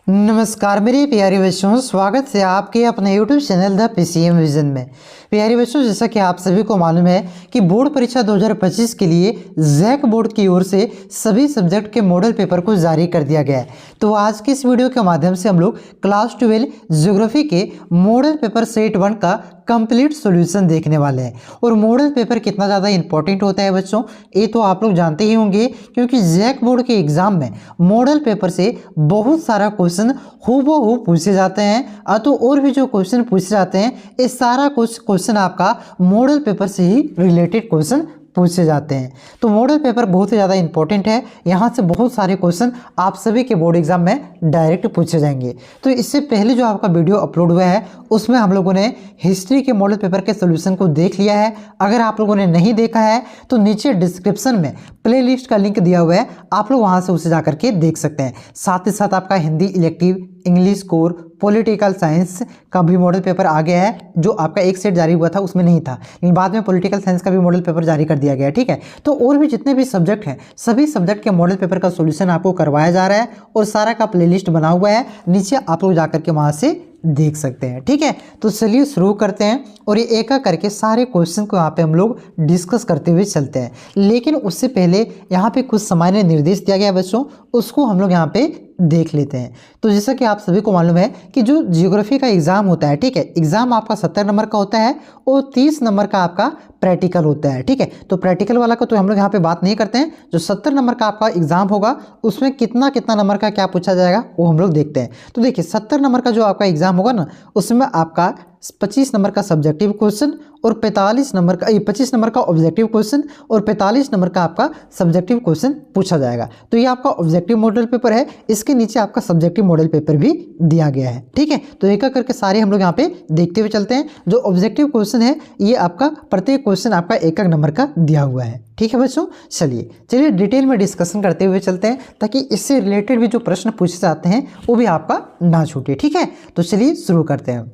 नमस्कार मेरे प्यारे बच्चों, स्वागत है आपके अपने YouTube channel the PCM vision में। प्यारे बच्चों, जैसा कि आप सभी को मालूम है कि बोर्ड परीक्षा 2025 के लिए जैक बोर्ड की ओर से सभी सब्जेक्ट के मॉडल पेपर को जारी कर दिया गया है। तो आज के इस वीडियो के माध्यम से हम लोग क्लास 12 ज्योग्राफी के मॉडल पेपर सेट 1 का कंप्लीट सॉल्यूशन देखने वाले हैं। और मॉडल पेपर कितना ज़्यादा इंपॉर्टेंट होता है बच्चों, ये तो आप लोग जानते ही होंगे, क्योंकि जैक बोर्ड के एग्जाम में मॉडल पेपर से बहुत सारा क्वेश्चन हूबहू पूछे जाते हैं। तो और भी जो क्वेश्चन पूछे जाते हैं, ये सारा कुछ क्वेश्चन आपका मॉडल पेपर से ही रिलेटेड क्वेश्चन पूछे जाते हैं। तो मॉडल पेपर बहुत ही ज़्यादा इंपॉर्टेंट है। यहाँ से बहुत सारे क्वेश्चन आप सभी के बोर्ड एग्जाम में डायरेक्ट पूछे जाएंगे। तो इससे पहले जो आपका वीडियो अपलोड हुआ है उसमें हम लोगों ने हिस्ट्री के मॉडल पेपर के सोल्यूशन को देख लिया है। अगर आप लोगों ने नहीं देखा है तो नीचे डिस्क्रिप्शन में प्लेलिस्ट का लिंक दिया हुआ है, आप लोग वहाँ से उसे जा करके देख सकते हैं। साथ ही साथ आपका Hindi elective, English core, political science का भी मॉडल पेपर आ गया है, जो आपका एक सेट जारी हुआ था उसमें नहीं था, लेकिन बाद में पॉलिटिकल साइंस का भी मॉडल पेपर जारी कर दिया गया है। ठीक है, तो और भी जितने भी सब्जेक्ट हैं सभी सब्जेक्ट के मॉडल पेपर का सॉल्यूशन आपको करवाया जा रहा है और सारा का प्लेलिस्ट बना हुआ है, नीचे आप लोग जाकर के वहाँ से देख सकते हैं। ठीक है, तो चलिए शुरू करते हैं और ये एक एक करके सारे क्वेश्चन को यहाँ पे हम लोग डिस्कस करते हुए चलते हैं। लेकिन उससे पहले यहाँ पे कुछ सामान्य निर्देश दिया गया है बच्चों, उसको हम लोग यहाँ पे देख लेते हैं। तो जैसा कि आप सभी को मालूम है कि जो जियोग्राफी का एग्जाम होता है, ठीक है, एग्जाम आपका 70 नंबर का होता है और 30 नंबर का आपका प्रैक्टिकल होता है। ठीक है, तो प्रैक्टिकल वाला को तो हम लोग यहाँ पे बात नहीं करते हैं। जो 70 नंबर का आपका एग्जाम होगा उसमें कितना कितना नंबर का क्या पूछा जाएगा वो हम लोग देखते हैं। तो देखिए 70 नंबर का जो आपका एग्जाम होगा ना, उसमें आपका 25 नंबर का सब्जेक्टिव क्वेश्चन और 45 नंबर का 25 नंबर का ऑब्जेक्टिव क्वेश्चन और 45 नंबर का आपका सब्जेक्टिव क्वेश्चन पूछा जाएगा। तो ये आपका ऑब्जेक्टिव मॉडल पेपर है, इसके नीचे आपका सब्जेक्टिव मॉडल पेपर भी दिया गया है। ठीक है, तो एक एक करके सारे हम लोग यहाँ पे देखते हुए चलते हैं। जो ऑब्जेक्टिव क्वेश्चन है ये आपका प्रत्येक क्वेश्चन आपका एक एक नंबर का दिया हुआ है। ठीक है बच्चों, चलिए डिटेल में डिस्कशन करते हुए चलते हैं, ताकि इससे रिलेटेड भी जो प्रश्न पूछे जाते हैं वो भी आपका ना छूटे। ठीक है, तो चलिए शुरू करते हैं।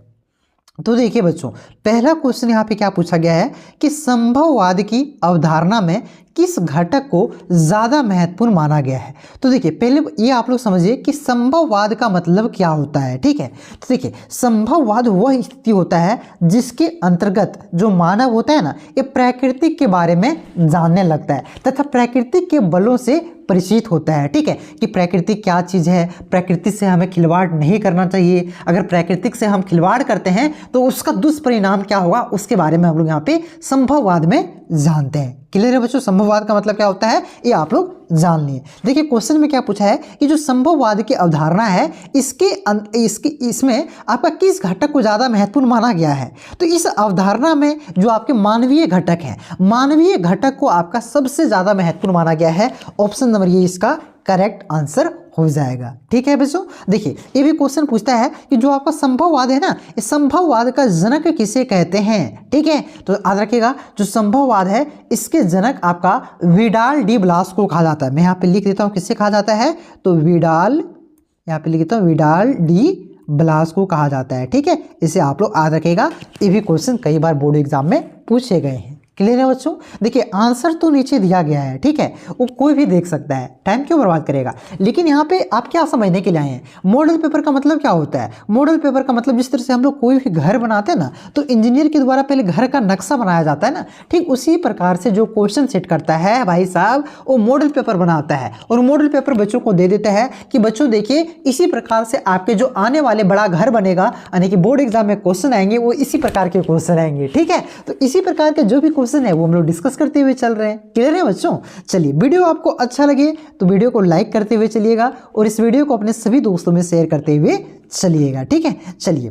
तो देखिए बच्चों, पहला क्वेश्चन यहाँ पे क्या पूछा गया है कि संभववाद की अवधारणा में किस घटक को ज़्यादा महत्वपूर्ण माना गया है। तो देखिए पहले ये आप लोग समझिए कि संभववाद का मतलब क्या होता है। ठीक है, तो देखिए संभववाद वह स्थिति होता है जिसके अंतर्गत जो मानव होता है ना, ये प्रकृति के बारे में जानने लगता है तथा प्रकृति के बलों से परिचित होता है। ठीक है, कि प्रकृति क्या चीज़ है, प्रकृति से हमें खिलवाड़ नहीं करना चाहिए, अगर प्रकृति से हम खिलवाड़ करते हैं तो उसका दुष्परिणाम क्या होगा, उसके बारे में हम लोग यहाँ पे संभववाद में जानते हैं। क्लियर है बच्चों, संभववाद का मतलब क्या होता है ये आप लोग जान लिए। देखिए क्वेश्चन में क्या पूछा है कि जो संभववाद की अवधारणा है इसमें आपका किस घटक को ज़्यादा महत्वपूर्ण माना गया है। तो इस अवधारणा में जो आपके मानवीय घटक है, मानवीय घटक को आपका सबसे ज़्यादा महत्वपूर्ण माना गया है। ऑप्शन नंबर ये इसका करेक्ट आंसर हो जाएगा। ठीक है बच्चों, देखिए ये भी क्वेश्चन पूछता है कि जो आपका संभववाद है ना, इस संभववाद का जनक किसे कहते हैं। ठीक है, तो याद रखिएगा जो संभववाद है इसके जनक आपका विडाल डी ब्लास को कहा जाता है। मैं यहाँ पे लिख देता हूँ किससे कहा जाता है, तो यहाँ पे लिख देता हूँ विडाल डी ब्लास को कहा जाता है। ठीक है, इसे आप लोग याद रखिएगा, ये भी क्वेश्चन कई बार बोर्ड एग्जाम में पूछे गए हैं। क्लियर है बच्चों, देखिए आंसर तो नीचे दिया गया है। ठीक है, वो कोई भी देख सकता है, टाइम क्यों बर्बाद करेगा। लेकिन यहाँ पे आप क्या समझने के लिए आए हैं, मॉडल पेपर का मतलब क्या होता है। मॉडल पेपर का मतलब जिस तरह से हम लोग कोई भी घर बनाते हैं ना, तो इंजीनियर के द्वारा पहले घर का नक्शा बनाया जाता है ना, ठीक उसी प्रकार से जो क्वेश्चन सेट करता है भाई साहब, वो मॉडल पेपर बनाता है और मॉडल पेपर बच्चों को दे देता है कि बच्चों देखिए इसी प्रकार से आपके जो आने वाले बड़ा घर बनेगा, यानी कि बोर्ड एग्जाम में क्वेश्चन आएंगे वो इसी प्रकार के क्वेश्चन आएंगे। ठीक है, तो इसी प्रकार के जो भी क्वेश्चन है वो हम लोग डिस्कस करते हुए चल रहे हैं। क्लियर है बच्चों, चलिए वीडियो आपको अच्छा लगे तो वीडियो को लाइक करते हुए चलिएगा और इस वीडियो को अपने सभी दोस्तों में शेयर करते हुए चलिएगा। ठीक है, चलिए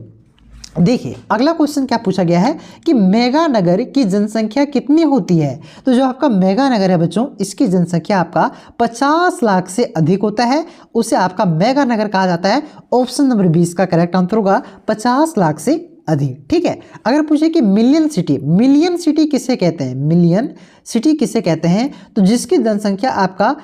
देखिए अगला क्वेश्चन क्या पूछा गया है कि मेगानगर की जनसंख्या कितनी होती है। तो जो आपका मेगानगर है बच्चों, इसकी जनसंख्या आपका 50 लाख से अधिक होता है, उसे आपका मेगानगर कहा जाता है। ऑप्शन नंबर 20 का करेक्ट आंसर होगा 50 लाख से अधिक। ठीक है, अगर पूछे कि मिलियन सिटी किसे कहते हैं, मिलियन सिटी किसे कहते हैं, तो जिसकी जनसंख्या आपका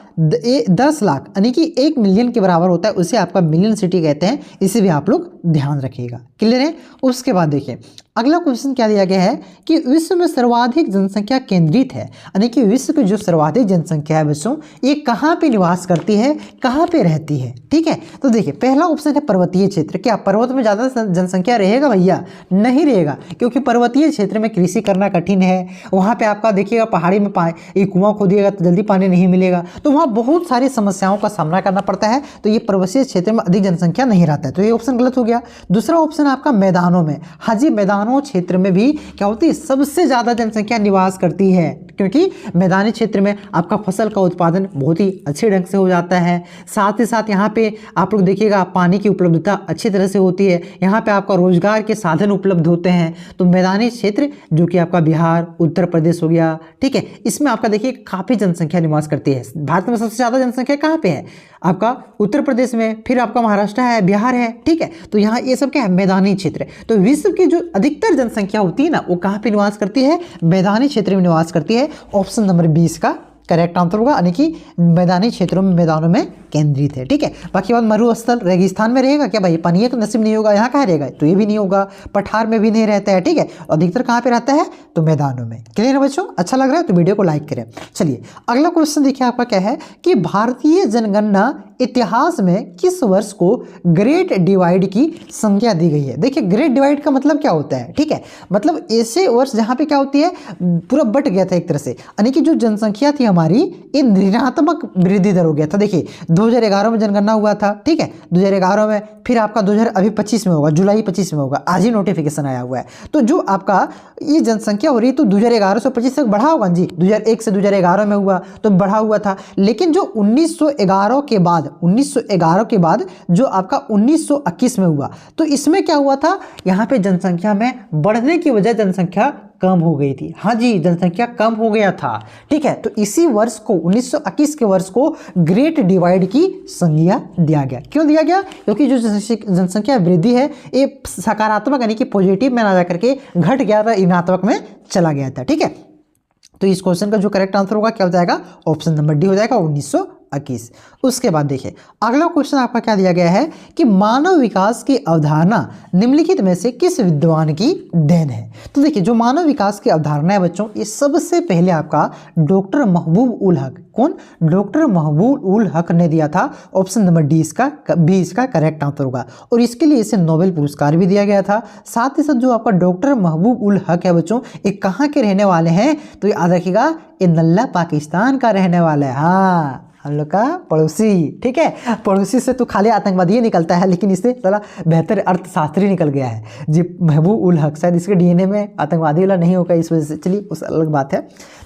10 लाख यानी कि 1 मिलियन के बराबर होता है उसे आपका मिलियन सिटी कहते हैं। इसे भी आप लोग ध्यान रखिएगा। क्लियर है। उसके बाद देखिए अगला क्वेश्चन क्या दिया गया है कि विश्व में सर्वाधिक जनसंख्या केंद्रित है, यानी कि विश्व की जो सर्वाधिक जनसंख्या है बच्चों ये कहाँ पे निवास करती है, कहाँ पे रहती है। ठीक है, तो देखिए पहला ऑप्शन है पर्वतीय क्षेत्र। क्या पर्वत में ज़्यादा जनसंख्या रहेगा भैया? नहीं रहेगा, क्योंकि पर्वतीय क्षेत्र में कृषि करना कठिन है। वहाँ पे आपका देखिएगा पहाड़ी में एक कुआं खोदिएगा तो जल्दी पानी नहीं मिलेगा, तो वहाँ बहुत सारी समस्याओं का सामना करना पड़ता है। तो ये पर्वतीय क्षेत्र में अधिक जनसंख्या नहीं रहता है, तो ये ऑप्शन गलत हो गया। दूसरा ऑप्शन आपका मैदानों में। हाँ जी, मैदानों क्षेत्र में भी क्या होती है, सबसे ज़्यादा जनसंख्या निवास करती है, क्योंकि मैदानी क्षेत्र में आपका फसल का उत्पादन बहुत ही अच्छे ढंग से हो जाता है। साथ ही साथ यहाँ पे आप लोग देखिएगा पानी की उपलब्धता अच्छी तरह से होती है, यहाँ पे आपका रोजगार के साधन उपलब्ध होते हैं। तो मैदानी क्षेत्र जो कि आपका बिहार, उत्तर प्रदेश हो गया, ठीक है, इसमें आपका देखिए काफ़ी जनसंख्या निवास करती है। भारत में सबसे ज़्यादा जनसंख्या कहाँ पे है? आपका उत्तर प्रदेश में, फिर आपका महाराष्ट्र है, बिहार है। ठीक है, तो यहाँ ये सब क्या है, मैदानी क्षेत्र। तो विश्व की जो अधिकतर जनसंख्या होती है ना वो कहाँ पे निवास करती है? मैदानी क्षेत्र में निवास करती है। ऑप्शन नंबर 20 का करेक्ट आंसर होगा, यानी कि मैदानी क्षेत्रों में, मैदानों में केंद्रित है। ठीक है, बाकी बात मरुस्थल रेगिस्तान में रहेगा क्या भाई? पानी का नसीब नहीं होगा, यहाँ कहाँ रहेगा? तो ये भी नहीं होगा, पठार में भी नहीं रहता है। ठीक है, अधिकतर कहाँ पे रहता है? तो मैदानों में। क्लियर है बच्चों? अच्छा लग रहा है तो वीडियो को लाइक करें। चलिए अगला क्वेश्चन देखिए आपका क्या है कि भारतीय जनगणना इतिहास में किस वर्ष को ग्रेट डिवाइड की संज्ञा दी गई है? देखिए ग्रेट डिवाइड का मतलब क्या होता है? ठीक है, मतलब ऐसे वर्ष जहाँ पे क्या होती है, पूरा बट गया था एक तरह से, यानी कि जो जनसंख्या थी हमारी ये ऋणात्मक वृद्धि दर हो गया था। देखिए 2011 में जनगणना हुआ था, ठीक है, 2011 में, फिर आपका 2025 में होगा, जुलाई 25 में होगा, आज ही नोटिफिकेशन आया हुआ है। तो जो आपका ये जनसंख्या हो रही है तो 2011 से 25 तक बढ़ा होगा जी, 2001 से 2011 में हुआ तो बढ़ा हुआ था। लेकिन जो 1911 के बाद जो आपका 1921 में हुआ तो इसमें क्या हुआ था, यहाँ पे जनसंख्या में बढ़ने की वजह जनसंख्या कम हो गई थी। हाँ जी, जनसंख्या कम हो गया था। ठीक है, तो इसी वर्ष को 1921 के वर्ष को ग्रेट डिवाइड की संज्ञा दिया गया। क्यों दिया गया? क्योंकि जो जनसंख्या वृद्धि है ये सकारात्मक यानी कि पॉजिटिव में ना जाकर के घट गया था, ऋणात्मक में चला गया था। ठीक है, तो इस क्वेश्चन का जो करेक्ट आंसर होगा क्या हो जाएगा? ऑप्शन नंबर डी हो जाएगा, 1921। उसके बाद देखिए अगला क्वेश्चन आपका क्या दिया गया है कि मानव विकास की अवधारणा निम्नलिखित में से किस विद्वान की देन है? तो देखिए जो मानव विकास की अवधारणा है बच्चों ये सबसे पहले आपका डॉक्टर महबूब उल हक, कौन? डॉक्टर महबूब उल हक ने दिया था। ऑप्शन नंबर डी इसका करेक्ट आंसर होगा, और इसके लिए इसे नोबेल पुरस्कार भी दिया गया था। साथ ही साथ जो आपका डॉक्टर महबूब उल हक है बच्चों ये कहाँ के रहने वाले हैं? तो याद रखिएगा ये नल्ला पाकिस्तान का रहने वाला है। हाँ, हम लोग का पड़ोसी। ठीक है, पड़ोसी से तो खाली आतंकवादी ही निकलता है, लेकिन इससे थोड़ा बेहतर अर्थशास्त्री निकल गया है जी, महबूब उल हक। शायद इसके डीएनए में आतंकवादी वाला नहीं होगा इस वजह से, चलिए उस अलग बात है।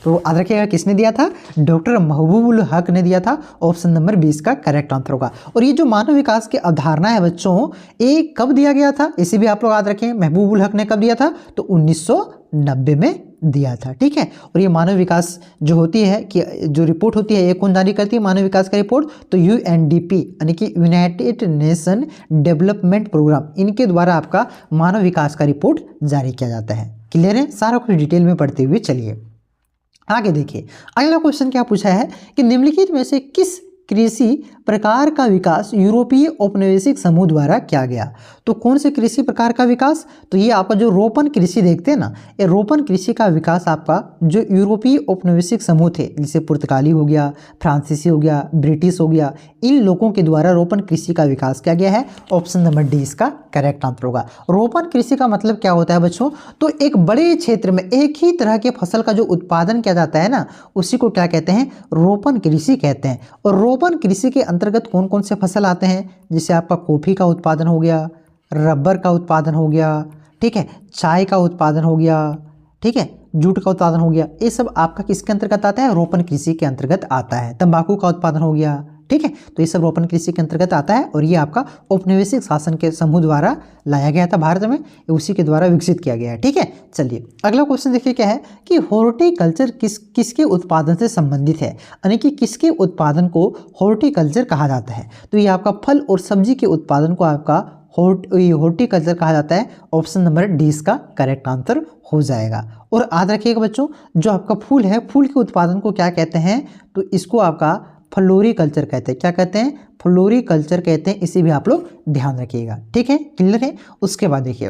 तो याद रखिएगा किसने दिया था? डॉक्टर महबूब उल हक ने दिया था। ऑप्शन नंबर 20 का करेक्ट आंसर होगा। और ये जो मानव विकास की अवधारणा है बच्चों ये कब दिया गया था? इसे भी आप लोग याद रखें, महबूब उल हक ने कब दिया था? तो 1990 में दिया था। ठीक है, और ये मानव विकास जो होती है कि जो रिपोर्ट होती है ये कौन जारी करती है मानव विकास का रिपोर्ट? तो यूएनडीपी यानी कि यूनाइटेड नेशन डेवलपमेंट प्रोग्राम, इनके द्वारा आपका मानव विकास का रिपोर्ट जारी किया जाता है। क्लियर है? सारा कुछ डिटेल में पढ़ते हुए चलिए आगे देखिए। अगला क्वेश्चन क्या पूछा है कि निम्नलिखित में से किस कृषि प्रकार का विकास यूरोपीय औपनिवेशिक समूह द्वारा किया गया? तो कौन से कृषि प्रकार का विकास? तो ये आपका जो रोपन कृषि देखते हैं ना, ये रोपन कृषि का विकास आपका जो यूरोपीय औपनिवेशिक समूह थे, जैसे पुर्तगाली हो गया, फ्रांसीसी हो गया, ब्रिटिश हो गया, इन लोगों के द्वारा रोपन कृषि का विकास किया गया है। ऑप्शन नंबर डी इसका करेक्ट आंसर होगा। रोपन कृषि का मतलब क्या होता है बच्चों? तो एक बड़े क्षेत्र में एक ही तरह के फसल का जो उत्पादन किया जाता है ना उसी को क्या कहते हैं? रोपन कृषि कहते हैं। और रोपन कृषि के अंतर्गत कौन कौन से फसल आते हैं? जैसे आपका कॉफ़ी का उत्पादन हो गया, रबर का उत्पादन हो गया, ठीक है, चाय का उत्पादन हो गया, ठीक है, जूट का उत्पादन हो गया। ये सब आपका किसके अंतर्गत आता है? रोपन कृषि के अंतर्गत आता है। तंबाकू का उत्पादन हो गया, ठीक है, तो ये सब रोपन कृषि के अंतर्गत आता है। और ये आपका औपनिवेशिक शासन के समूह द्वारा लाया गया था भारत में, उसी के द्वारा विकसित किया गया है। ठीक है, चलिए अगला क्वेश्चन देखिए क्या है कि हॉर्टिकल्चर किसके उत्पादन से संबंधित है, यानी कि किसके उत्पादन को हॉर्टिकल्चर कहा जाता है? तो ये आपका फल और सब्जी के उत्पादन को आपका हॉर्टिकल्चर कहा जाता है। ऑप्शन नंबर डी इसका करेक्ट आंसर हो जाएगा। और याद रखिएगा बच्चों जो आपका फूल है, फूल के उत्पादन को क्या कहते हैं? तो इसको आपका फ्लोरिकल्चर कहते हैं। क्या कहते हैं? फ्लोरिकल्चर कहते हैं। इसे भी आप लोग ध्यान रखिएगा। ठीक है, क्लियर है? उसके बाद देखिए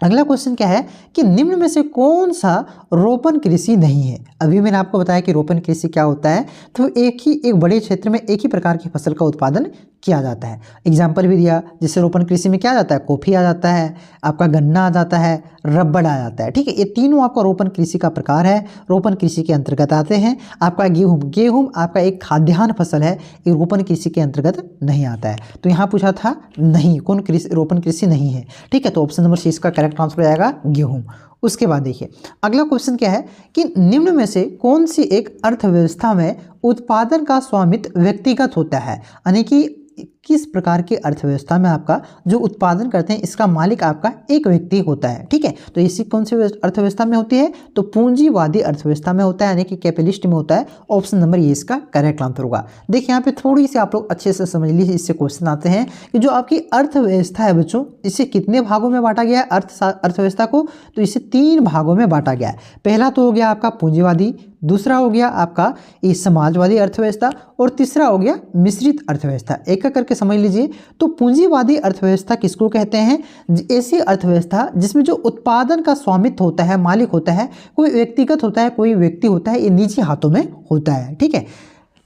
अगला क्वेश्चन क्या है कि निम्न में से कौन सा रोपण कृषि नहीं है। अभी मैंने आपको बताया कि रोपण कृषि क्या होता है, तो एक बड़े क्षेत्र में एक ही प्रकार की फसल का उत्पादन किया जाता है। एग्जाम्पल भी दिया, जिससे रोपण कृषि में क्या आ जाता है, कॉफी आ जाता है, आपका गन्ना आ जाता है, रबड़ आ जाता है। ठीक है, ये तीनों आपका रोपण कृषि का प्रकार है, रोपण कृषि के अंतर्गत आते हैं। आपका गेहूं आपका एक खाद्यान्न फसल है, ये रोपण कृषि के अंतर्गत नहीं आता है। तो यहाँ पूछा था नहीं, कौन कृषि रोपण कृषि नहीं है। ठीक है, तो ऑप्शन नंबर सी इसका करेक्ट आंसर हो जाएगा गेहूं। उसके बाद देखिए अगला क्वेश्चन क्या है कि निम्न में से कौन सी एक अर्थव्यवस्था में उत्पादन का स्वामित्व व्यक्तिगत होता है, यानी कि किस प्रकार की अर्थव्यवस्था में आपका जो उत्पादन करते हैं इसका मालिक आपका एक व्यक्ति होता है। ठीक है, तो इसी कौन सी अर्थव्यवस्था में होती है, तो पूंजीवादी अर्थव्यवस्था में होता है, यानी कि कैपिटलिस्ट में होता है। ऑप्शन नंबर ये इसका करेक्ट आंसर होगा। देखिए यहाँ पे थोड़ी सी आप लोग अच्छे से समझ लीजिए, इससे क्वेश्चन आते हैं कि जो आपकी अर्थव्यवस्था है बच्चों, इसे कितने भागों में बांटा गया है अर्थव्यवस्था को, तो इसे 3 भागों में बांटा गया है। पहला तो हो गया आपका पूंजीवादी, दूसरा हो गया आपका ये समाजवादी अर्थव्यवस्था, और तीसरा हो गया मिश्रित अर्थव्यवस्था। एक एक करके समझ लीजिए। तो पूंजीवादी अर्थव्यवस्था किसको कहते हैं, ऐसी अर्थव्यवस्था जिसमें जो उत्पादन का स्वामित्व होता है, मालिक होता है, कोई व्यक्तिगत होता है, कोई व्यक्ति होता है, ये निजी हाथों में होता है। ठीक है,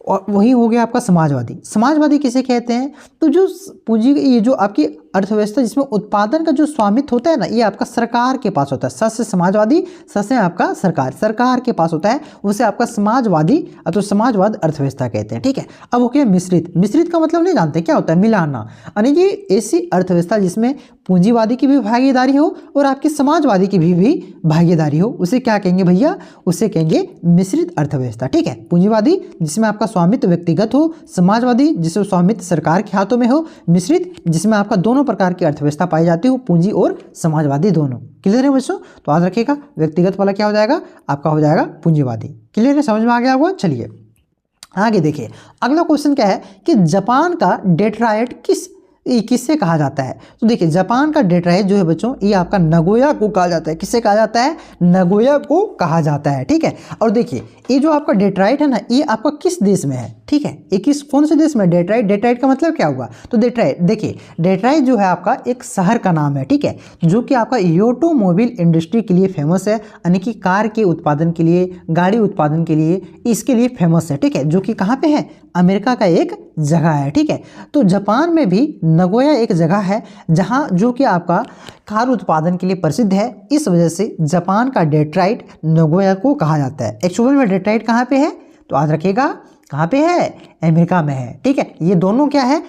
और वही हो गया आपका समाजवादी। समाजवादी किसे कहते हैं, तो जो पूंजी ये जो आपकी अर्थव्यवस्था जिसमें उत्पादन का जो स्वामित्व होता है ना, ये आपका सरकार के पास होता है। स से समाजवादी, स से आपका सरकार के पास होता है, उसे आपका समाजवादी तो समाजवाद अर्थव्यवस्था कहते हैं। ठीक है, अब हो गया मिश्रित। मिश्रित का मतलब नहीं जानते क्या होता है, मिलाना, यानी कि ऐसी अर्थव्यवस्था जिसमें पूंजीवादी की भी भागीदारी हो और आपकी समाजवादी की भी भागीदारी हो, उसे क्या कहेंगे भैया, उसे कहेंगे मिश्रित अर्थव्यवस्था। ठीक है, पूंजीवादी जिसमें आपका स्वामित्व व्यक्तिगत हो, समाजवादी जिसमें स्वामित्व सरकार के हाथों में हो, मिश्रित जिसमें आपका दोनों प्रकार की अर्थव्यवस्था पाई जाती हो, पूंजी और समाजवादी दोनों। क्लियर है बच्चों, तो याद रखिएगा व्यक्तिगत वाला क्या हो जाएगा, आपका हो जाएगा पूंजीवादी। क्लियर है, समझ में आ गया होगा। चलिए आगे देखिए, अगला क्वेश्चन क्या है कि जापान का डेट्रॉइट किससे कहा जाता है। तो देखिए जापान का डेट्रॉइट जो है बच्चों, ये आपका नगोया को कहा जाता है। किससे कहा जाता है, नगोया को कहा जाता है। ठीक है, और देखिए ये जो आपका डेट्रॉइट है ना, ये आपका किस देश में है। ठीक है, ये कौन से देश में डेट्रॉइट, डेट्रॉइट का मतलब क्या हुआ, तो डेट्रॉइट देखिए, डेट्रॉइट जो है आपका एक शहर का नाम है। ठीक है, जो कि आपका ऑटोमोबाइल इंडस्ट्री के लिए फेमस है, यानी कि कार के उत्पादन के लिए, गाड़ी उत्पादन के लिए, इसके लिए फेमस है। ठीक है, जो कि कहाँ पे है, अमेरिका का एक जगह है। ठीक है, तो जापान में भी नगोया एक जगह है जहां जो कि आपका कार उत्पादन के लिए प्रसिद्ध है। इस वजह से जापान का डेट्रॉइट नगोया को कहा जाता है। एक्चुअल में डेट्रॉइट कहाँ पे है, तो याद रखिएगा कहाँ पे है, अमेरिका में है। ठीक है, ये दोनों क्या है,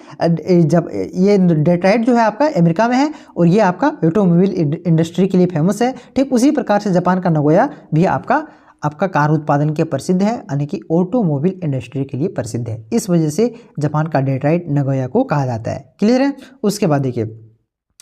जब ये डेट्रॉइट जो है आपका अमेरिका में है और ये आपका ऑटोमोबाइल इंडस्ट्री के लिए फेमस है। ठीक उसी प्रकार से जापान का नगोया भी आपका कार उत्पादन के प्रसिद्ध है, यानी कि ऑटोमोबाइल इंडस्ट्री के लिए प्रसिद्ध है। इस वजह से जापान का डेट्रॉइट नगोया को कहा जाता है। क्लियर है। उसके बाद देखिए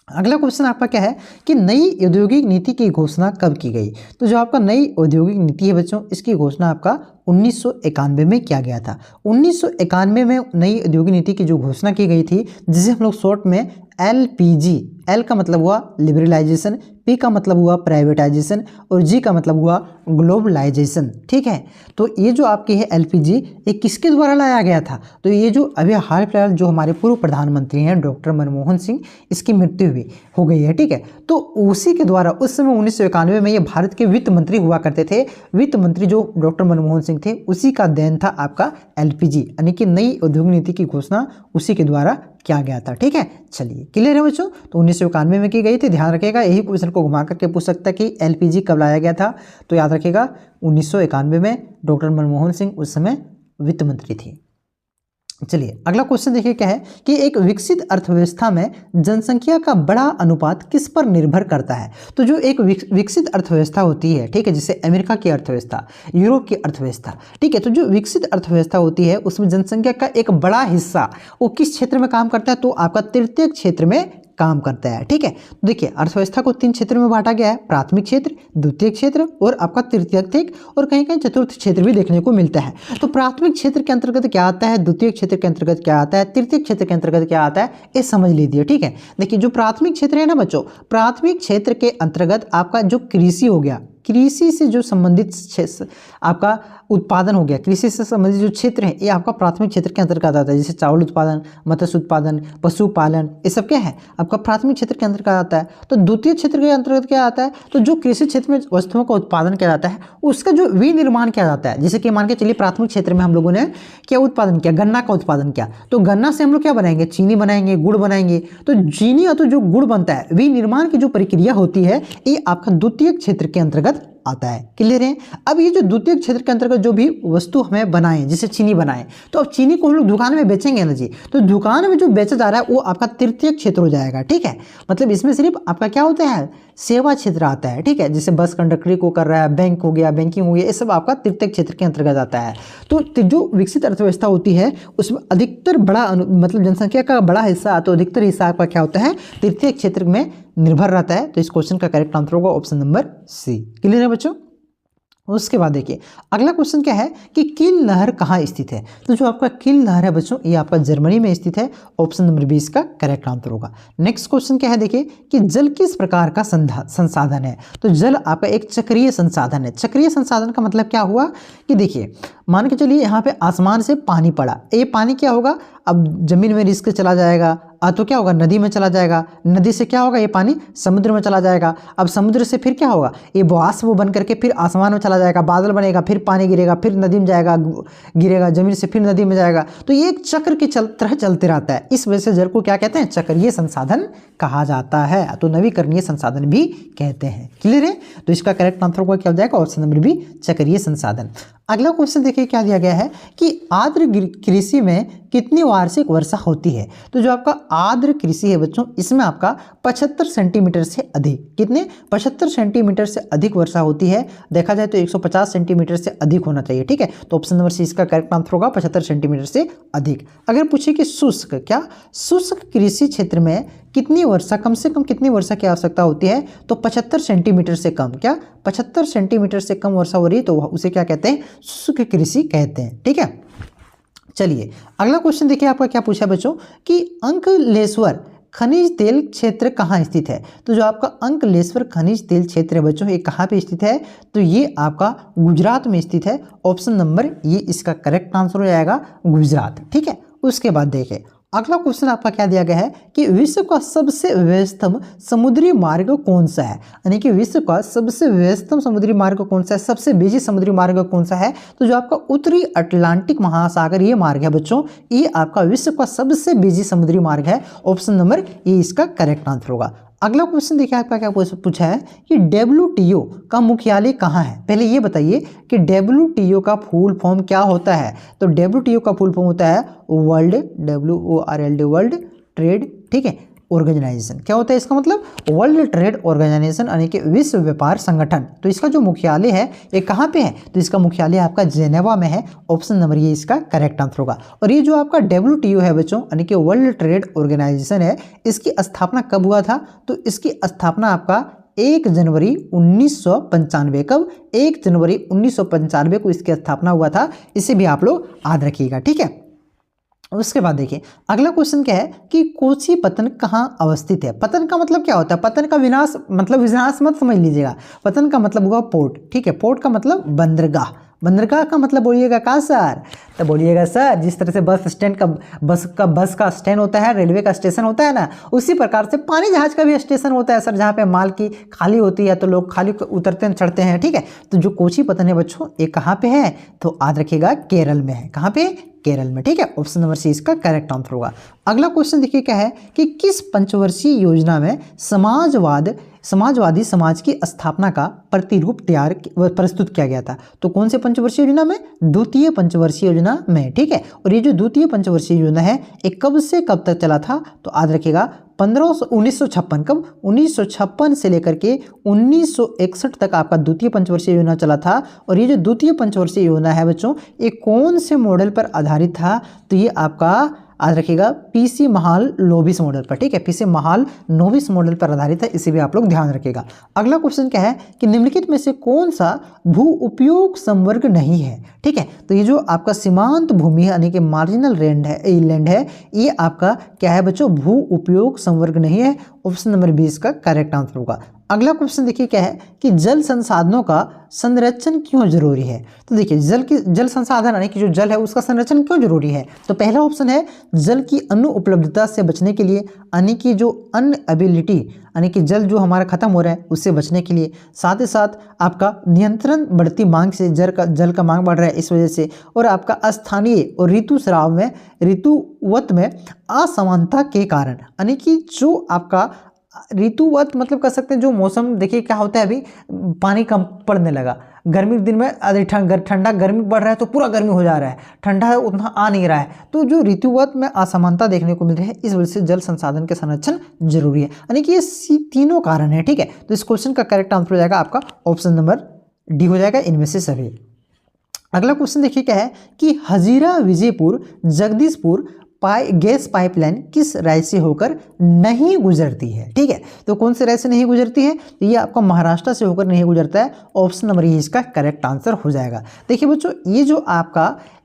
अगला क्वेश्चन आपका क्या है कि नई औद्योगिक नीति की घोषणा कब की गई। तो जो आपका नई औद्योगिक नीति है बच्चों, इसकी घोषणा आपका 1991 में किया गया था। 1991 में नई औद्योगिक नीति की जो घोषणा की गई थी, जिसे हम लोग शॉर्ट में LPG, L का मतलब हुआ लिबरलाइजेशन, P का मतलब हुआ प्राइवेटाइजेशन और G का मतलब हुआ ग्लोबलाइजेशन। ठीक है, तो ये जो आपकी है LPG, ये किसके द्वारा लाया गया था, तो ये जो अभी हाल फिलहाल जो हमारे पूर्व प्रधानमंत्री हैं डॉक्टर मनमोहन सिंह, इसकी मृत्यु भी हो गई है। ठीक है, तो उसी के द्वारा उस समय 1991 में ये भारत के वित्त मंत्री हुआ करते थे। वित्त मंत्री जो डॉक्टर मनमोहन सिंह थे, उसी का देन था आपका LPG, यानी कि नई औद्योगिक नीति की घोषणा उसी के द्वारा किया गया था। ठीक है, चलिए क्लियर है बच्चों, तो 1991 में की गई थी। ध्यान रखिएगा, यही क्वेश्चन को घुमा करके पूछ सकता है कि LPG कब लाया गया था, तो याद रखिएगा 1991 में डॉक्टर मनमोहन सिंह उस समय वित्त मंत्री थे। चलिए अगला क्वेश्चन देखिए क्या है कि एक विकसित अर्थव्यवस्था में जनसंख्या का बड़ा अनुपात किस पर निर्भर करता है। तो जो एक विकसित अर्थव्यवस्था होती है, ठीक है, जैसे अमेरिका की अर्थव्यवस्था, यूरोप की अर्थव्यवस्था, ठीक है, तो जो विकसित अर्थव्यवस्था होती है उसमें जनसंख्या का एक बड़ा हिस्सा वो किस क्षेत्र में काम करता है, तो आपका तृतीय क्षेत्र में काम करता है। ठीक है, तो देखिए अर्थव्यवस्था को 3 क्षेत्रों में बांटा गया है, प्राथमिक क्षेत्र, द्वितीय क्षेत्र और आपका तृतीय क्षेत्र, और कहीं कहीं चतुर्थ क्षेत्र भी देखने को मिलता है। तो प्राथमिक क्षेत्र के अंतर्गत क्या आता है, द्वितीय क्षेत्र के अंतर्गत क्या आता है, तृतीय क्षेत्र के अंतर्गत क्या आता है, ये समझ लीजिए। ठीक है, देखिए जो प्राथमिक क्षेत्र है ना बच्चों, प्राथमिक क्षेत्र के अंतर्गत आपका जो कृषि हो गया, कृषि से जो संबंधित आपका उत्पादन हो गया, कृषि से संबंधित जो क्षेत्र है ये आपका प्राथमिक क्षेत्र के अंतर्गत आता है। जैसे चावल उत्पादन, मत्स्य उत्पादन, पशुपालन, ये सब क्या है आपका प्राथमिक क्षेत्र के अंतर्गत आता है। तो द्वितीय क्षेत्र के अंतर्गत क्या आता है, तो जो कृषि क्षेत्र में वस्तुओं का उत्पादन किया जाता है उसका जो विनिर्माण किया जाता है। जैसे कि मान के चलिए प्राथमिक क्षेत्र में हम लोगों ने क्या उत्पादन किया, गन्ना का उत्पादन किया, तो गन्ना से हम लोग क्या बनाएंगे, चीनी बनाएंगे, गुड़ बनाएंगे। तो चीनी या तो जो गुड़ बनता है, विनिर्माण की जो प्रक्रिया होती है ये आपका द्वितीय क्षेत्र के अंतर्गत आता है। क्लियर है। अब ये जो द्वितीय क्षेत्र के अंतर्गत जो भी वस्तु हमें बनाए, जैसे चीनी बनाए, तो अब चीनी को हम लोग दुकान में बेचेंगे ना जी, तो दुकान में जो बेचा जा रहा है वो आपका तृतीय क्षेत्र हो जाएगा। ठीक है, मतलब इसमें सिर्फ आपका क्या होता है, सेवा क्षेत्र आता है। ठीक है, जैसे बस कंडक्टरी को कर रहा है, बैंक हो गया, बैंकिंग हो गया, ये सब आपका तृतीय क्षेत्र के अंतर्गत आता है। तो जो विकसित अर्थव्यवस्था होती है उसमें अधिकतर बड़ा मतलब जनसंख्या का बड़ा हिस्सा, तो अधिकतर हिस्सा आपका क्या होता है, तृतीय क्षेत्र में निर्भर रहता है। तो इस क्वेश्चन का करेक्ट आंसर होगा ऑप्शन नंबर सी। क्लियर है बच्चों। उसके बाद देखिए अगला क्वेश्चन क्या है कि किल नहर कहाँ स्थित है। तो जो आपका किल नहर है बच्चों ये आपका जर्मनी में स्थित है। ऑप्शन नंबर 20 का करेक्ट आंसर होगा। नेक्स्ट क्वेश्चन क्या है देखिए कि जल किस प्रकार का संसाधन है। तो जल आपका एक चक्रीय संसाधन है। चक्रीय संसाधन का मतलब क्या हुआ कि देखिए मान के चलिए यहाँ पे आसमान से पानी पड़ा, ये पानी क्या होगा, अब जमीन में रिस्क चला जाएगा, तो क्या होगा, नदी में चला जाएगा, नदी से क्या होगा, ये पानी समुद्र में चला जाएगा, अब समुद्र से फिर क्या होगा, ये वाष्प बन करके फिर आसमान में चला जाएगा, बादल बनेगा, फिर पानी गिरेगा, फिर नदी में जाएगा, गिरेगा जमीन से, फिर नदी में जाएगा। तो ये एक चक्र की तरह चलते रहता है। इस वजह से जल को क्या कहते हैं, चक्रीय संसाधन कहा जाता है, तो नवीकरणीय संसाधन भी कहते हैं। क्लियर है। तो इसका करेक्ट आंसर होगा क्या हो जाएगा, ऑप्शन नंबर बी, चक्रीय संसाधन। अगला क्वेश्चन देखिए क्या दिया गया है कि आर्द्र कृषि में कितनी वार्षिक वर्षा होती है। तो जो आपका आर्द्र कृषि है बच्चों इसमें आपका 75 सेंटीमीटर से अधिक, कितने 75 सेंटीमीटर से अधिक वर्षा होती है। देखा जाए तो 150 सेंटीमीटर से अधिक होना चाहिए। ठीक है, तो ऑप्शन नंबर सी इसका करेक्ट आंसर होगा 75 सेंटीमीटर से अधिक। अगर पूछे कि शुष्क, क्या शुष्क कृषि क्षेत्र में कितनी वर्षा, कम से कम कितनी वर्षा की आवश्यकता होती है, तो 75 सेंटीमीटर से कम, क्या 75 सेंटीमीटर से कम वर्षा हो रही है तो उसे क्या कहते हैं, शुष्क कृषि कहते हैं। ठीक है, चलिए अगला क्वेश्चन देखिए आपका क्या पूछा है बच्चों कि अंकलेश्वर खनिज तेल क्षेत्र कहाँ स्थित है। तो जो आपका अंकलेश्वर खनिज तेल क्षेत्र है बच्चों ये कहाँ पे स्थित है, तो ये आपका गुजरात में स्थित है। ऑप्शन नंबर ये इसका करेक्ट आंसर हो जाएगा गुजरात। ठीक है, उसके बाद देखिए अगला क्वेश्चन आपका क्या दिया गया है कि विश्व का सबसे व्यस्तम समुद्री मार्ग कौन सा है, यानी कि विश्व का सबसे व्यस्तम समुद्री मार्ग कौन सा है, सबसे बिजी समुद्री मार्ग कौन सा है। तो जो आपका उत्तरी अटलांटिक महासागर ये मार्ग है बच्चों, ये आपका विश्व का सबसे बिजी समुद्री मार्ग है। ऑप्शन नंबर ये इसका करेक्ट आंसर होगा। अगला क्वेश्चन देखिए आपका क्या पूछा है कि WTO का मुख्यालय कहाँ है। पहले ये बताइए कि WTO का फुल फॉर्म क्या होता है। तो WTO का फुल फॉर्म होता है वर्ल्ड, WORLD, वर्ल्ड ट्रेड, ठीक है, ऑर्गेनाइजेशन। क्या होता है इसका मतलब, वर्ल्ड ट्रेड ऑर्गेनाइजेशन यानी कि विश्व व्यापार संगठन। तो इसका जो मुख्यालय है ये कहाँ पे है, तो इसका मुख्यालय आपका जेनेवा में है। ऑप्शन नंबर ये इसका करेक्ट आंसर होगा। और ये जो आपका WTO है बच्चों यानी कि वर्ल्ड ट्रेड ऑर्गेनाइजेशन है, इसकी स्थापना कब हुआ था, तो इसकी स्थापना आपका 1 जनवरी 1995, कब 1 जनवरी 1995 को इसकी स्थापना हुआ था। इसे भी आप लोग याद रखिएगा। ठीक है, उसके बाद देखिए अगला क्वेश्चन क्या है कि कोची पतन कहाँ अवस्थित है। पतन का मतलब क्या होता है, पतन का विनाश मतलब विनाश मत समझ लीजिएगा, पतन का मतलब हुआ पोर्ट। ठीक है, पोर्ट का मतलब बंदरगाह, बंदरगाह का मतलब बोलिएगा कहाँ सर, तो बोलिएगा सर जिस तरह से बस का स्टैंड होता है, रेलवे का स्टेशन होता है ना, उसी प्रकार से पानी जहाज का भी स्टेशन होता है सर, जहाँ पे माल की खाली होती है तो लोग खाली उतरते चढ़ते हैं। ठीक है, तो जो कोची पतन है बच्चों ये कहाँ पे है, तो याद रखिएगा केरल में है। कहाँ पे, केरल में। ठीक है, ऑप्शन नंबर सी इसका करेक्ट आंसर होगा। अगला क्वेश्चन देखिए क्या है कि किस पंचवर्षीय योजना में समाजवादी समाज की स्थापना का प्रतिरूप प्रस्तुत किया गया था। तो कौन से पंचवर्षीय योजना में, द्वितीय पंचवर्षीय योजना में। ठीक है, और ये जो द्वितीय पंचवर्षीय योजना है ये कब से कब तक चला था, तो याद रखिएगा 1956, कब 1956 से लेकर के 1961 तक आपका द्वितीय पंचवर्षीय योजना चला था। और ये जो द्वितीय पंचवर्षीय योजना है बच्चों ये कौन से मॉडल पर आधारित था, तो ये आपका याद रखिएगा PC महालनोबिस मॉडल पर। ठीक है, PC महालनोबिस मॉडल पर आधारित है, इसे भी आप लोग ध्यान रखिएगा। अगला क्वेश्चन क्या है कि निम्नलिखित में से कौन सा भू उपयोग संवर्ग नहीं है। ठीक है, तो ये जो आपका सीमांत भूमि है यानी कि मार्जिनल लैंड है ये आपका क्या है बच्चों, भू उपयोग संवर्ग नहीं है। ऑप्शन नंबर 20 का करेक्ट आंसर होगा। अगला क्वेश्चन देखिए क्या है कि जल संसाधनों का संरक्षण क्यों जरूरी है। तो देखिए जल संसाधन यानी कि जो जल है उसका संरक्षण क्यों जरूरी है। तो पहला ऑप्शन है जल की अनुपलब्धता से बचने के लिए, यानी कि जो अनएबिलिटी यानी कि जल जो हमारा खत्म हो रहा है उससे बचने के लिए, साथ ही साथ आपका नियंत्रण बढ़ती मांग से जल का मांग बढ़ रहा है इस वजह से, और आपका स्थानीय और ऋतुवत में असमानता के कारण, यानी कि जो आपका ऋतुवत मतलब कर सकते हैं जो मौसम, देखिए क्या होता है अभी पानी कम पड़ने लगा, गर्मी के दिन में ठंडा गर्मी बढ़ रहा है तो पूरा गर्मी हो जा रहा है, ठंडा है उतना आ नहीं रहा है, तो जो ऋतुवत में असमानता देखने को मिल रही है इस वजह से जल संसाधन के संरक्षण जरूरी है, यानी कि ये तीनों कारण है। ठीक है, तो इस क्वेश्चन का करेक्ट आंसर हो जाएगा आपका ऑप्शन नंबर डी हो जाएगा इनमें से सभी। अगला क्वेश्चन देखिए क्या है कि हजीरा विजयपुर जगदीशपुर गैस पाइपलाइन किस राज्य से होकर नहीं गुजरती है। ठीक है, तो कौन से राज्य से नहीं गुजरती है, तो ये आपका महाराष्ट्र से होकर नहीं गुजरता है, ऑप्शन नंबर ये इसका करेक्ट आंसर हो जाएगा। देखिए बच्चों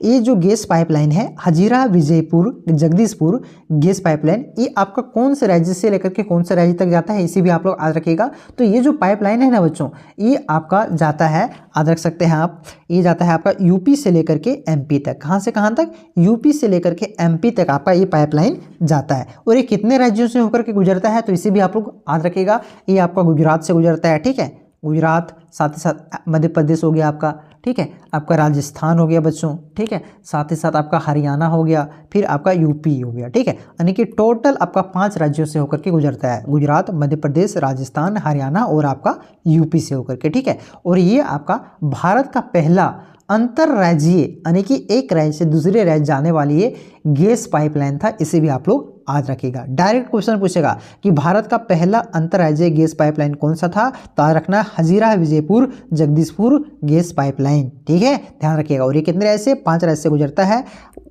ये जो गैस पाइपलाइन है हजीरा विजयपुर जगदीशपुर गैस पाइपलाइन, ये आपका कौन से राज्य से लेकर के कौन से राज्य तक जाता है इसे भी आप लोग याद रखिएगा। तो ये जो पाइपलाइन है ना बच्चों, ये आपका जाता है, याद रख सकते हैं आप, ये जाता है आपका यूपी से लेकर के एमपी तक। कहाँ से कहाँ तक, यूपी से लेकर के एमपी तक आपका ये पाइपलाइन जाता है। और ये कितने राज्यों से होकर के गुजरता है, तो इसे भी आप लोग याद रखिएगा, ये आपका गुजरात से गुजरता है। ठीक है, गुजरात, साथ ही साथ मध्य प्रदेश हो गया आपका, ठीक है, आपका राजस्थान हो गया बच्चों, ठीक है, साथ ही साथ आपका हरियाणा हो गया, फिर आपका यूपी हो गया। ठीक है, यानी कि टोटल आपका 5 राज्यों से होकर के गुजरता है, गुजरात, मध्य प्रदेश, राजस्थान, हरियाणा और आपका यूपी से होकर के। ठीक है, और ये आपका भारत का पहला अंतरराज्यीय यानी कि एक राज्य से दूसरे राज्य जाने वाली ये गैस पाइपलाइन था, इसे भी आप लोग याद रखिएगा। डायरेक्ट क्वेश्चन पूछेगा कि भारत का पहला अंतरराज्यीय गैस पाइपलाइन कौन सा था, तो याद रखना हजीरा विजयपुर जगदीशपुर गैस पाइपलाइन। ठीक है, ध्यान रखिएगा। और ये कितने राज्य से, 5 राज्य से गुजरता है,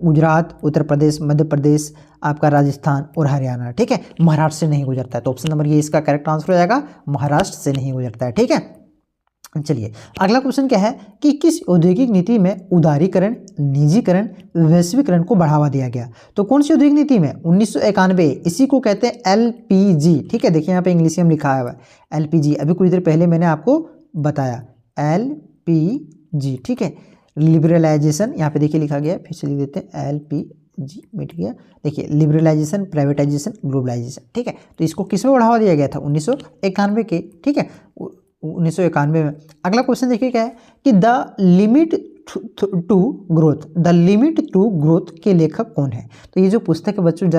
गुजरात, उत्तर प्रदेश, मध्य प्रदेश, आपका राजस्थान और हरियाणा। ठीक है, महाराष्ट्र से नहीं गुजरता है, तो ऑप्शन नंबर ये इसका करेक्ट आंसर हो जाएगा, महाराष्ट्र से नहीं गुजरता है। ठीक है, चलिए अगला क्वेश्चन क्या है कि किस औद्योगिक नीति में उदारीकरण, निजीकरण, वैश्वीकरण को बढ़ावा दिया गया। तो कौन सी औद्योगिक नीति में, 1991, इसी को कहते हैं एलपीजी। ठीक है, देखिए यहाँ पे इंग्लिश में लिखा हुआ है एलपीजी, अभी कुछ देर पहले मैंने आपको बताया एलपीजी। ठीक है, लिबरलाइजेशन, यहाँ पे देखिए लिखा गया, फिर से लिख देते हैं एलपीजी, मिट गया। देखिए लिबरलाइजेशन, प्राइवेटाइजेशन, ग्लोबलाइजेशन। ठीक है, तो इसको किस में बढ़ावा दिया गया था, 1991 के। ठीक है, 1991 में। अगला क्वेश्चन देखिए क्या है कि द लिमिट टू ग्रोथ के लेखक कौन है। तो ये जो पुस्तक है बच्चों द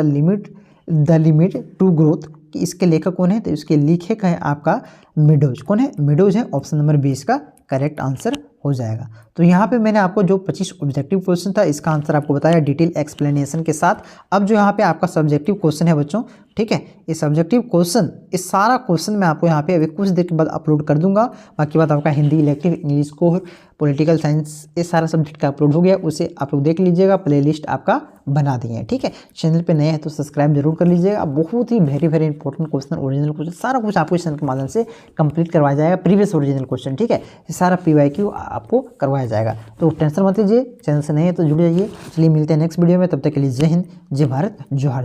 लिमिट टू ग्रोथ, कि इसके लेखक कौन है, तो इसके लेखक है आपका मेडोज। कौन है, मेडोज है, ऑप्शन नंबर 20 का करेक्ट आंसर हो जाएगा। तो यहाँ पे मैंने आपको जो 25 ऑब्जेक्टिव क्वेश्चन था इसका आंसर आपको बताया डिटेल एक्सप्लेनेशन के साथ। अब जो यहाँ पे आपका सब्जेक्टिव क्वेश्चन है बच्चों, ठीक है, ये सब्जेक्टिव क्वेश्चन, इस सारा क्वेश्चन मैं आपको यहाँ पे अभी कुछ देर के बाद अपलोड कर दूंगा। बाकी बात आपका Hindi elective, English core, political science, ये सारा सब्जेक्ट का अपलोड हो गया, उसे आप लोग देख लीजिएगा, प्लेलिस्ट आपका बना दिए हैं। ठीक है, चैनल पे नए हैं तो सब्सक्राइब जरूर कर लीजिएगा। बहुत ही very important question, original question, सारा कुछ आपको इस चैनल के माध्यम से कंप्लीट करवाया जाएगा, प्रीवियस ओरिजिनल क्वेश्चन। ठीक है, ये सारा PYQ आपको करवाया जाएगा, तो टेंशन मत लीजिए, चैनल से नहीं है तो जुड़ जाइए। चलिए मिलते हैं नेक्स्ट वीडियो में, तब तक के लिए जय हिंद, जय भारत, जोहार।